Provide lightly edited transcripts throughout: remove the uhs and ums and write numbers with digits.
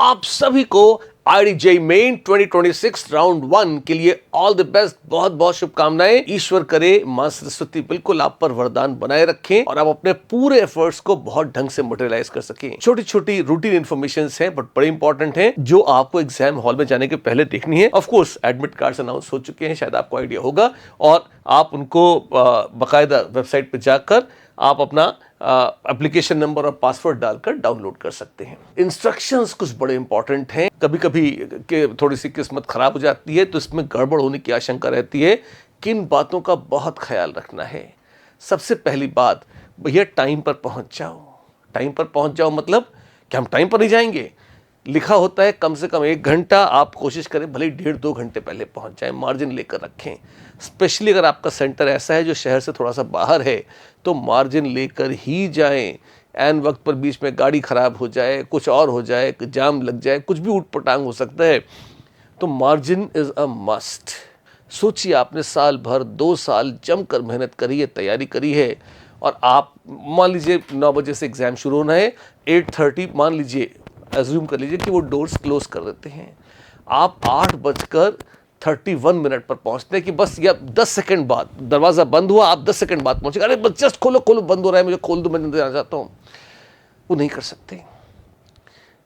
आप सभी को IIT मेन 2026 राउंड 1 के लिए ऑल द बेस्ट, बहुत बहुत शुभकामनाएं। ईश्वर करे मां सरस्वती बिल्कुल आप पर वरदान बनाए रखें और आप अपने पूरे एफर्ट्स को बहुत ढंग से मटेरियलाइज कर सकें। छोटी छोटी रूटीन इन्फॉर्मेशन हैं बट बड़े इंपॉर्टेंट हैं जो आपको एग्जाम हॉल में जाने के पहले देखनी है। Of course admit cards announce हो चुके हैं, शायद आपको आइडिया होगा, और आप उनको बाकायदा वेबसाइट पे जाकर आप अपना एप्लीकेशन नंबर और पासवर्ड डालकर डाउनलोड कर सकते हैं। इंस्ट्रक्शंस कुछ बड़े इंपॉर्टेंट हैं। कभी कभी के थोड़ी सी किस्मत खराब हो जाती है तो इसमें गड़बड़ होने की आशंका रहती है। किन बातों का बहुत ख्याल रखना है? सबसे पहली बात, भैया टाइम पर पहुंच जाओ। टाइम पर पहुंच जाओ मतलब कि हम टाइम पर नहीं जाएंगे। लिखा होता है कम से कम 1 घंटा, आप कोशिश करें भले 1.5-2 घंटे पहले पहुंच जाएं। मार्जिन लेकर रखें। स्पेशली अगर आपका सेंटर ऐसा है जो शहर से थोड़ा सा बाहर है तो मार्जिन लेकर ही जाएं। एन वक्त पर बीच में गाड़ी खराब हो जाए, कुछ और हो जाए, जाम लग जाए, कुछ भी ऊट-पटांग हो सकता है, तो मार्जिन इज अ मस्ट। सोचिए आपने साल भर 2 साल जमकर मेहनत करी है, तैयारी करी है, और आप मान लीजिए 9 बजे से एग्जाम शुरू होना है, 8:30 मान लीजिए, एज्यूम कर लीजिए कि वो डोर्स क्लोज कर देते हैं। आप 8:31 पर पहुंचते हैं कि बस या 10 सेकंड बाद दरवाजा बंद हुआ, आप 10 सेकंड बाद पहुंचे। अरे बस जस्ट खोलो खोलो, बंद हो रहा है, मुझे खोल दो, मैं अंदर जाना चाहता हूं। वो नहीं कर सकते।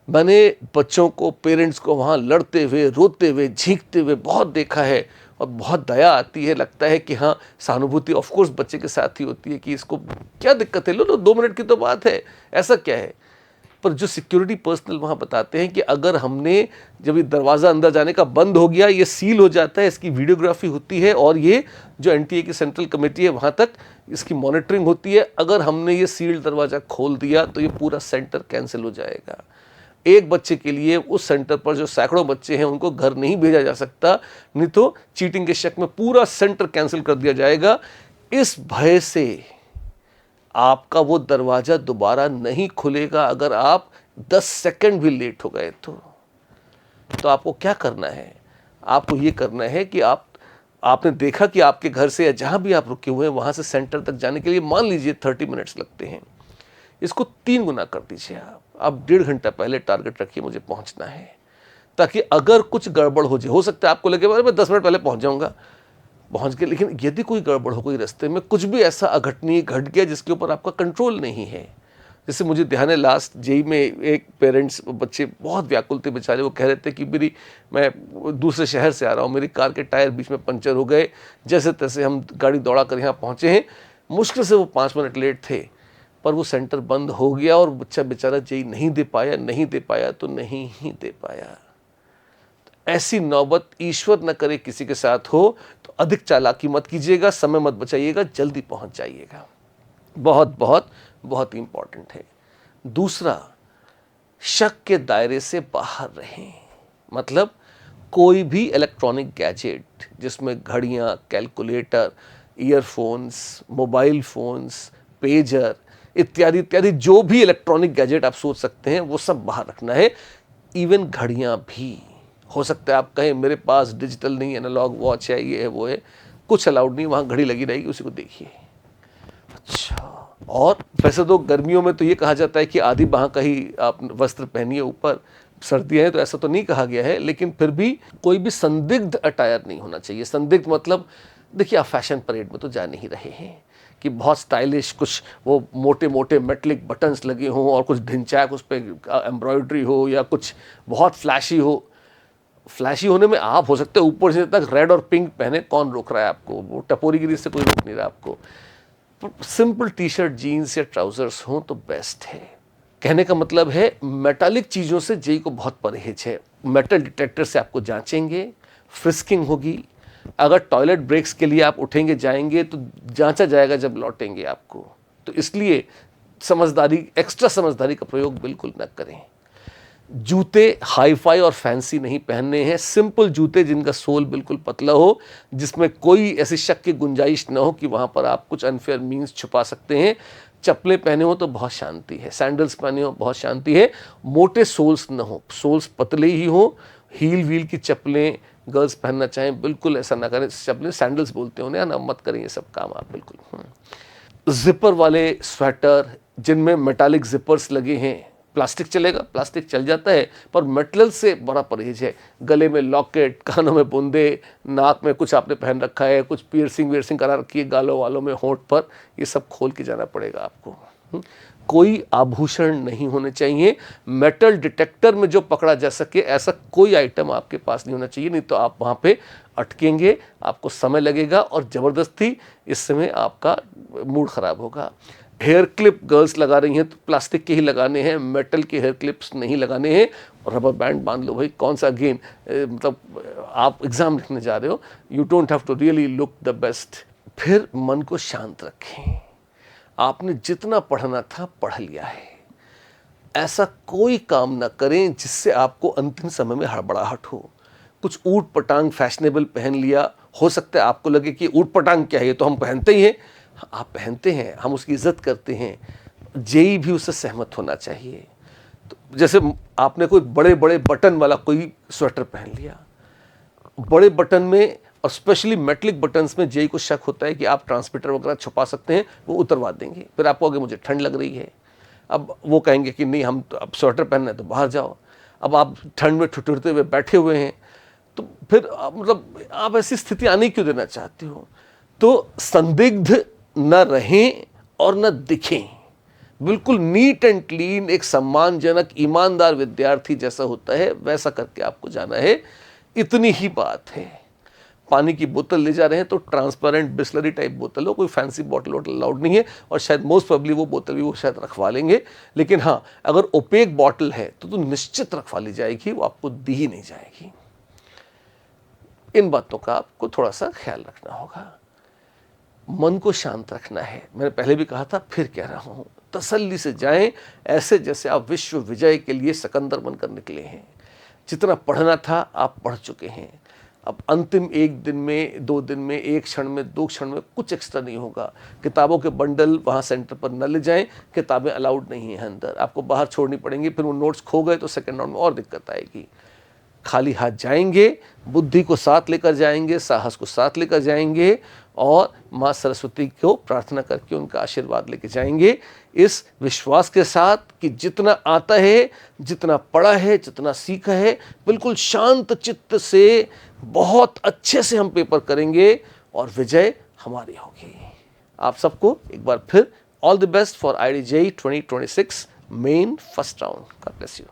मैंने बच्चों को, पेरेंट्स को वहां लड़ते हुए, रोते हुए, झींकते हुए बहुत देखा है और बहुत दया आती है। लगता है कि हाँ, सहानुभूति ऑफ कोर्स बच्चे के साथ ही होती है कि इसको क्या दिक्कत है, लो 2 मिनट की तो बात है, ऐसा क्या है। पर जो सिक्योरिटी पर्सनल वहाँ बताते हैं कि अगर हमने, जब ये दरवाज़ा अंदर जाने का बंद हो गया, ये सील हो जाता है, इसकी वीडियोग्राफी होती है और ये जो NTA की सेंट्रल कमेटी है वहाँ तक इसकी मॉनिटरिंग होती है। अगर हमने ये सील्ड दरवाज़ा खोल दिया तो ये पूरा सेंटर कैंसिल हो जाएगा। एक बच्चे के लिए उस सेंटर पर जो सैकड़ों बच्चे हैं उनको घर नहीं भेजा जा सकता, नहीं तो चीटिंग के शक में पूरा सेंटर कैंसिल कर दिया जाएगा। इस भय से आपका वो दरवाजा दोबारा नहीं खुलेगा अगर आप 10 सेकंड भी लेट हो गए तो आपको क्या करना है? आपको ये करना है कि आपने देखा कि आपके घर से या जहां भी आप रुके हुए हैं वहां से सेंटर तक जाने के लिए मान लीजिए 30 मिनट्स लगते हैं, इसको 3 गुना कर दीजिए। आप 1.5 घंटा पहले टारगेट रखिए, मुझे पहुंचना है, ताकि अगर कुछ गड़बड़ हो जाए, हो सकता है आपको लगे मैं 10 मिनट पहले पहुंच जाऊंगा, पहुंच गए, लेकिन यदि कोई गड़बड़ हो गई, रास्ते में कुछ भी ऐसा अघटनीय घट गया जिसके ऊपर आपका कंट्रोल नहीं है। जैसे मुझे ध्यान है, लास्ट जेई में एक पेरेंट्स, बच्चे बहुत व्याकुल थे बेचारे, वो कह रहे थे कि मैं दूसरे शहर से आ रहा हूँ, मेरी कार के टायर बीच में पंचर हो गए, जैसे तैसे हम गाड़ी दौड़ा कर यहाँ पहुँचे हैं। मुश्किल से वो 5 मिनट लेट थे, पर वो सेंटर बंद हो गया और बच्चा बेचारा जेई नहीं दे पाया तो नहीं ही दे पाया। ऐसी नौबत ईश्वर न करे किसी के साथ हो, तो अधिक चालाकी मत कीजिएगा, समय मत बचाइएगा, जल्दी पहुंच जाइएगा। बहुत बहुत बहुत इंपॉर्टेंट है। दूसरा, शक के दायरे से बाहर रहें। मतलब कोई भी इलेक्ट्रॉनिक गैजेट जिसमें घड़ियां, calculator, earphones, mobile phones, pager इत्यादि इत्यादि जो भी इलेक्ट्रॉनिक गैजेट आप सोच सकते हैं वो सब बाहर रखना है। इवन घड़ियां भी। हो सकता है आप कहें मेरे पास डिजिटल नहीं, एनालॉग वॉच है, ये है वो है, कुछ अलाउड नहीं, वहाँ घड़ी लगी रहेगी, उसी को देखिए। अच्छा, और वैसे तो गर्मियों में तो ये कहा जाता है कि आधी बाह का ही आप वस्त्र पहनिए ऊपर, सर्दियाँ हैं तो ऐसा तो नहीं कहा गया है, लेकिन फिर भी कोई भी संदिग्ध अटायर नहीं होना चाहिए। संदिग्ध मतलब देखिए, आप फैशन परेड में तो जा नहीं रहे हैं कि बहुत स्टाइलिश कुछ वो मोटे मोटे मेटलिक बटन्स लगे हों और कुछ ढिंचैक उस पर एम्ब्रॉयडरी हो या कुछ बहुत फ्लैशी हो। फ्लैशी होने में आप हो सकते हैं ऊपर से तक रेड और पिंक पहने, कौन रोक रहा है आपको? वो टपोरीगिरी से कोई रोक नहीं रहा आपको। सिंपल टी शर्ट, जीन्स या ट्राउजर्स हों तो बेस्ट है। कहने का मतलब है मेटालिक चीज़ों से जेई को बहुत परहेज है। मेटल डिटेक्टर से आपको जांचेंगे, फ्रिस्किंग होगी। अगर टॉयलेट ब्रेक्स के लिए आप उठेंगे जाएंगे तो जांचा जाएगा जब लौटेंगे आपको। तो इसलिए समझदारी, एक्स्ट्रा समझदारी का प्रयोग बिल्कुल न करें। जूते हाईफाई और फैंसी नहीं पहनने हैं। सिंपल जूते जिनका सोल बिल्कुल पतला हो, जिसमें कोई ऐसी शक की गुंजाइश न हो कि वहाँ पर आप कुछ अनफेयर मीन्स छुपा सकते हैं। चप्पलें पहने हो तो बहुत शांति है, सैंडल्स पहने हो बहुत शांति है। मोटे सोल्स न हो, सोल्स पतले ही हो। हील व्हील की चप्पलें गर्ल्स पहनना चाहें बिल्कुल ऐसा ना करें। चप्पलें सैंडल्स बोलते हो ना, मत करें ये सब काम आप बिल्कुल। जिपर वाले स्वेटर जिनमें मेटालिक जिपर्स लगे हैं प्लास्टिक चलेगा, प्लास्टिक चल जाता है, पर मेटल से बड़ा परहेज है। गले में लॉकेट, कानों में बूंदे, नाक में कुछ आपने पहन रखा है, कुछ पियर्सिंग वियर्सिंग करा रखी है गालों वालों में, होंठ पर, ये सब खोल के जाना पड़ेगा आपको। कोई आभूषण नहीं होने चाहिए। मेटल डिटेक्टर में जो पकड़ा जा सके ऐसा कोई आइटम आपके पास नहीं होना चाहिए, नहीं तो आप वहाँ पे अटकेंगे, आपको समय लगेगा और ज़बरदस्ती इस समय आपका मूड ख़राब होगा। हेयर क्लिप गर्ल्स लगा रही हैं तो प्लास्टिक के ही लगाने हैं, मेटल के हेयर क्लिप्स नहीं लगाने हैं। और रबर बैंड बांध लो भाई, कौन सा गेम, मतलब आप एग्ज़ाम लिखने जा रहे हो, you don't have to really look the best. फिर मन को शांत रखें। आपने जितना पढ़ना था पढ़ लिया है। ऐसा कोई काम ना करें जिससे आपको अंतिम समय में हड़बड़ाहट हो। कुछ ऊट पटांग फैशनेबल पहन लिया, हो सकता है आपको लगे कि ऊट पटांग क्या है, ये तो हम पहनते ही हैं। आप पहनते हैं, हम उसकी इज्जत करते हैं, जेई भी उससे सहमत होना चाहिए। तो जैसे आपने कोई बड़े बड़े बटन वाला कोई स्वेटर पहन लिया, बड़े बटन में और स्पेशली मेटलिक बटन्स में जेई को शक होता है कि आप ट्रांसमीटर वगैरह छुपा सकते हैं, वो उतरवा देंगे। फिर आपको आगे मुझे ठंड लग रही है, अब वो कहेंगे कि नहीं हम तो अब स्वेटर पहनना है तो बाहर जाओ। अब आप ठंड में ठिठुरते हुए बैठे हुए हैं, तो फिर मतलब आप ऐसी स्थिति आने क्यों देना चाहते हो। तो संदिग्ध न रहें और न दिखें, बिल्कुल नीट एंड क्लीन, एक सम्मानजनक ईमानदार विद्यार्थी जैसा होता है वैसा करके आपको जाना है। इतनी ही बात है। पानी की बोतल ले जा रहे हैं तो ट्रांसपेरेंट बिस्लरी टाइप बोतल हो, कोई फैंसी बॉटल वोटल अलाउड नहीं है, और शायद मोस्ट प्रोबेबली वो बोतल भी वो शायद रखवा लेंगे। लेकिन हाँ, अगर ओपेक बॉटल है तो निश्चित रखवा ली जाएगी, वो आपको दी ही नहीं जाएगी। इन बातों का आपको थोड़ा सा ख्याल रखना होगा। मन को शांत रखना है, मैंने पहले भी कहा था, फिर कह रहा हूँ, तसल्ली से जाएं, ऐसे जैसे आप विश्व विजय के लिए सिकंदर बनकर निकले हैं। जितना पढ़ना था आप पढ़ चुके हैं। अब अंतिम 1 दिन में, 2 दिन में, 1 क्षण में, 2 क्षण में कुछ एक्स्ट्रा नहीं होगा। किताबों के बंडल वहाँ सेंटर पर न ले जाएं, किताबें अलाउड नहीं हैं अंदर, आपको बाहर छोड़नी पड़ेंगी। फिर वो नोट्स खो गए तो सेकेंड राउंड में और दिक्कत आएगी। खाली हाथ जाएंगे, बुद्धि को साथ लेकर जाएंगे, साहस को साथ लेकर जाएंगे, और माँ सरस्वती को प्रार्थना करके उनका आशीर्वाद लेके जाएंगे, इस विश्वास के साथ कि जितना आता है, जितना पढ़ा है, जितना सीखा है, बिल्कुल शांत चित्त से बहुत अच्छे से हम पेपर करेंगे और विजय हमारी होगी। आप सबको एक बार फिर all the best for IIT JEE 2026 main first round. God bless you.